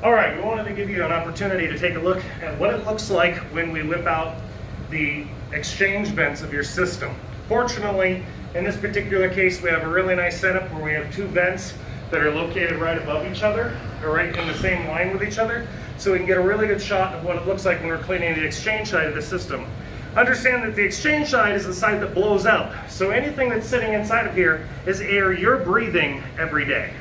All right, we wanted to give you an opportunity to take a look at what it looks like when we whip out the exchange vents of your system. Fortunately, in this particular case, we have a really nice setup where we have two vents that are located right above each other, or right in the same line with each other, so we can get a really good shot of what it looks like when we're cleaning the exchange side of the system. Understand that the exchange side is the side that blows out, so anything that's sitting inside of here is air you're breathing every day.